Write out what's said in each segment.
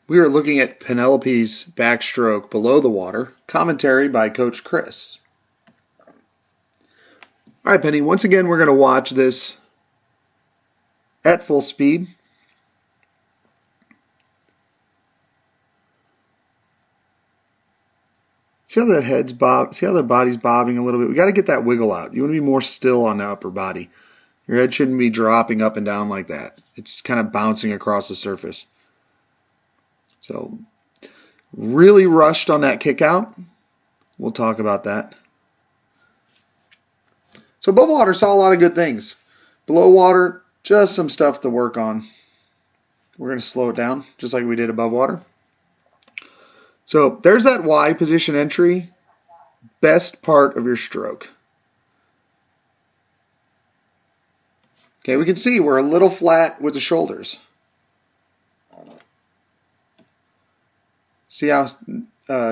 We are looking at Penelope's backstroke below the water, commentary by Coach Chris. All right, Penny, once again, we're going to watch this at full speed. See how that head's bob? See how the body's bobbing a little bit? We got to get that wiggle out. You want to be more still on the upper body. Your head shouldn't be dropping up and down like that. It's kind of bouncing across the surface. So, really rushed on that kick out. We'll talk about that. So above water saw a lot of good things. Below water, just some stuff to work on. We're going to slow it down, just like we did above water. So there's that Y position entry, best part of your stroke. Okay, we can see we're a little flat with the shoulders. See how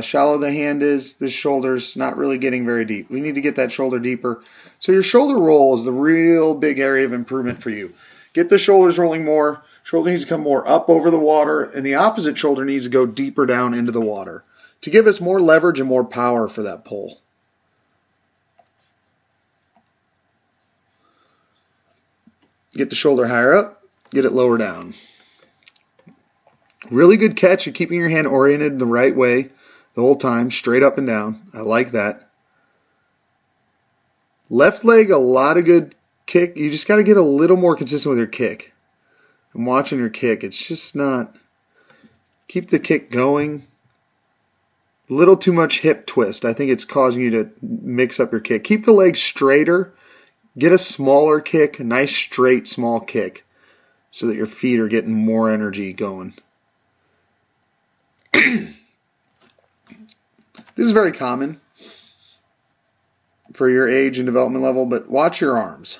shallow the hand is? This shoulder's not really getting very deep. We need to get that shoulder deeper. So your shoulder roll is the real big area of improvement for you. Get the shoulders rolling more. Shoulder needs to come more up over the water, and the opposite shoulder needs to go deeper down into the water to give us more leverage and more power for that pull. Get the shoulder higher up, get it lower down. Really good catch of keeping your hand oriented the right way the whole time, straight up and down. I like that. Left leg, a lot of good kick. You just got to get a little more consistent with your kick. I'm watching your kick. It's just not. Keep the kick going. A little too much hip twist. I think it's causing you to mix up your kick. Keep the leg straighter. Get a smaller kick, a nice straight small kick, so that your feet are getting more energy going. This is very common for your age and development level, but watch your arms.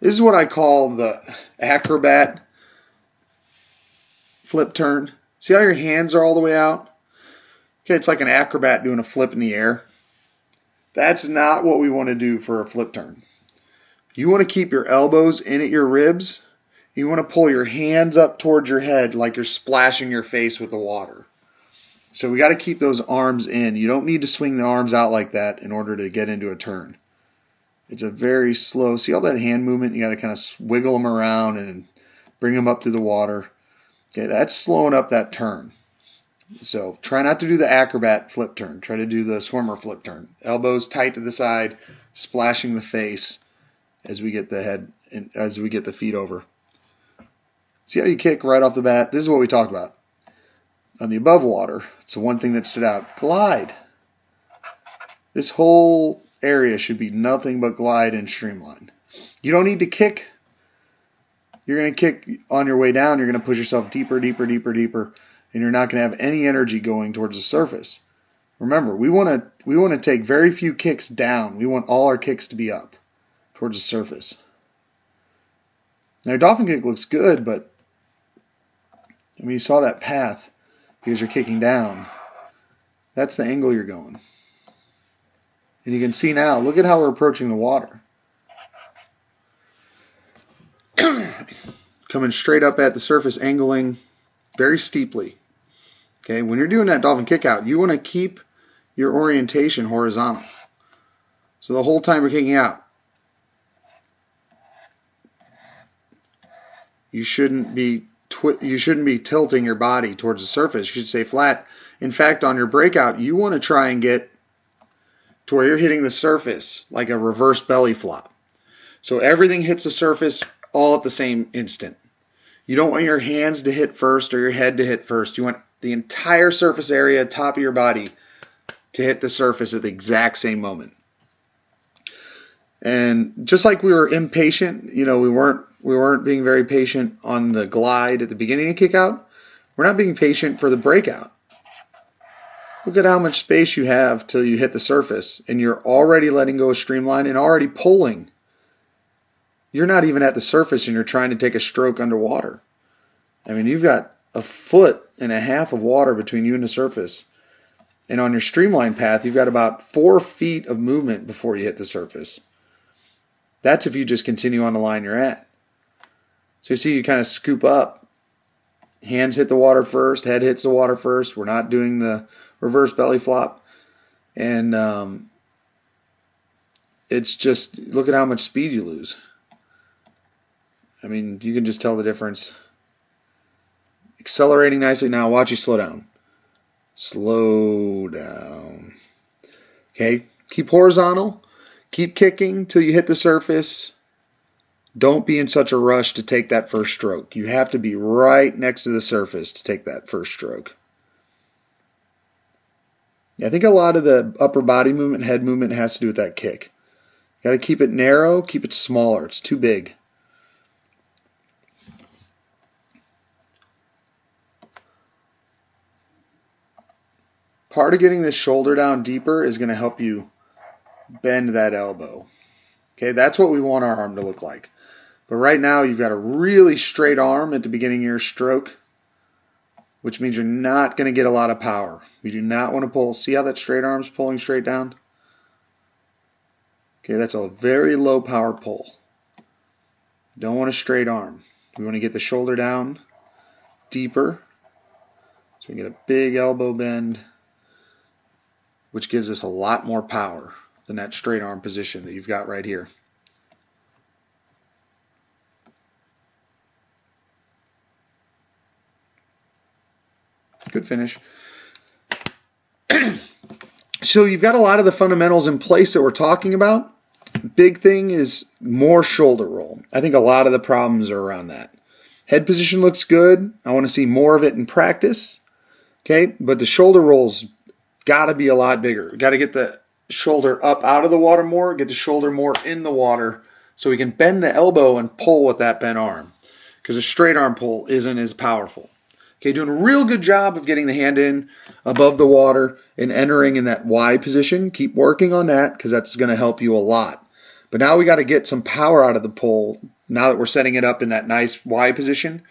This is what I call the acrobat flip turn. See how your hands are all the way out? Okay, it's like an acrobat doing a flip in the air. That's not what we want to do for a flip turn. You want to keep your elbows in at your ribs. You want to pull your hands up towards your head like you're splashing your face with the water. So we got to keep those arms in. You don't need to swing the arms out like that in order to get into a turn. It's a very slow, see all that hand movement? You got to kind of wiggle them around and bring them up through the water. Okay, that's slowing up that turn. So try not to do the acrobat flip turn. Try to do the swimmer flip turn. Elbows tight to the side, splashing the face as we get the head and as we get the feet over. See how you kick right off the bat? This is what we talked about. On the above water, it's the one thing that stood out. Glide. This whole area should be nothing but glide and streamline. You don't need to kick. You're going to kick on your way down. You're going to push yourself deeper, deeper, deeper, deeper, and you're not going to have any energy going towards the surface. Remember, we want to take very few kicks down. We want all our kicks to be up towards the surface. Now, your dolphin kick looks good, but I mean, you saw that path because you're kicking down. That's the angle you're going. And you can see now, look at how we're approaching the water. Coming straight up at the surface, angling very steeply. Okay, when you're doing that dolphin kick out, you want to keep your orientation horizontal. So the whole time you're kicking out, you shouldn't be tilting your body towards the surface. You should stay flat. In fact, on your breakout, you want to try and get to where you're hitting the surface like a reverse belly flop. So everything hits the surface all at the same instant. You don't want your hands to hit first or your head to hit first. You want the entire surface area, top of your body, to hit the surface at the exact same moment. And just like we were impatient, we weren't being very patient on the glide at the beginning of kick out, we're not being patient for the breakout. Look at how much space you have till you hit the surface, and you're already letting go of streamline and already pulling. You're not even at the surface and you're trying to take a stroke underwater. I mean, you've got 1.5 feet of water between you and the surface. And on your streamline path, you've got about 4 feet of movement before you hit the surface. That's if you just continue on the line you're at. So you see you kind of scoop up Hands hit the water first, head hits the water first. We're not doing the reverse belly flop. And it's just, look at how much speed you lose. I mean, you can just tell the difference. Accelerating nicely. Now watch you slow down. Slow down. Okay, keep horizontal. Keep kicking till you hit the surface. Don't be in such a rush to take that first stroke. You have to be right next to the surface to take that first stroke. I think a lot of the upper body movement, head movement has to do with that kick. Got to keep it narrow, keep it smaller. It's too big. Part of getting the shoulder down deeper is going to help you bend that elbow. Okay, that's what we want our arm to look like. But right now you've got a really straight arm at the beginning of your stroke, which means you're not going to get a lot of power. We do not want to pull. See how that straight arm's pulling straight down? Okay, that's a very low power pull. Don't want a straight arm. We want to get the shoulder down deeper. So we get a big elbow bend, which gives us a lot more power than that straight arm position that you've got right here. Good finish. So you've got a lot of the fundamentals in place that we're talking about. Big thing is more shoulder roll. I think a lot of the problems are around that. Head position looks good. I want to see more of it in practice. Okay, but the shoulder roll's got to be a lot bigger. Got to get the shoulder up out of the water more, get the shoulder more in the water so we can bend the elbow and pull with that bent arm, because a straight arm pull isn't as powerful. Okay, doing a real good job of getting the hand in above the water and entering in that Y position. Keep working on that because that's going to help you a lot. But now we got to get some power out of the pull now that we're setting it up in that nice Y position.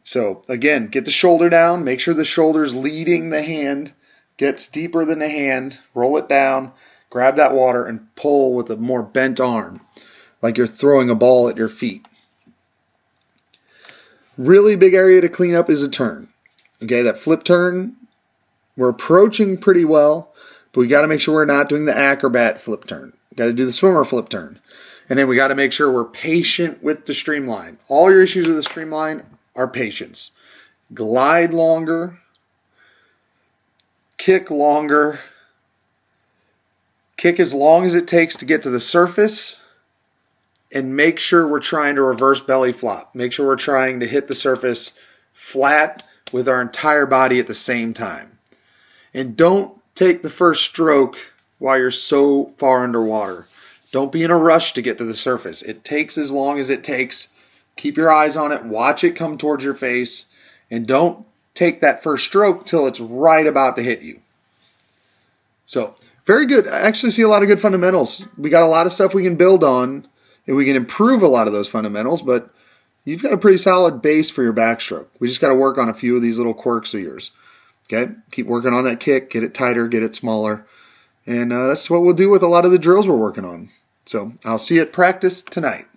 So again, get the shoulder down, make sure the shoulder's leading the hand, gets deeper than the hand, roll it down, grab that water and pull with a more bent arm, like you're throwing a ball at your feet. Really big area to clean up is a turn. Okay, that flip turn, we're approaching pretty well, but we got to make sure we're not doing the acrobat flip turn. Got to do the swimmer flip turn. And then we got to make sure we're patient with the streamline. All your issues with the streamline are patience. Glide longer, kick longer, kick as long as it takes to get to the surface, and make sure we're trying to reverse belly flop. Make sure we're trying to hit the surface flat with our entire body at the same time. And don't take the first stroke while you're so far underwater. Don't be in a rush to get to the surface. It takes as long as it takes. Keep your eyes on it. Watch it come towards your face. And don't take that first stroke till it's right about to hit you. So, very good. I actually see a lot of good fundamentals. We got a lot of stuff we can build on, and we can improve a lot of those fundamentals, but you've got a pretty solid base for your backstroke. We just got to work on a few of these little quirks of yours. Okay? Keep working on that kick, get it tighter, get it smaller. And that's what we'll do with a lot of the drills we're working on. So I'll see you at practice tonight.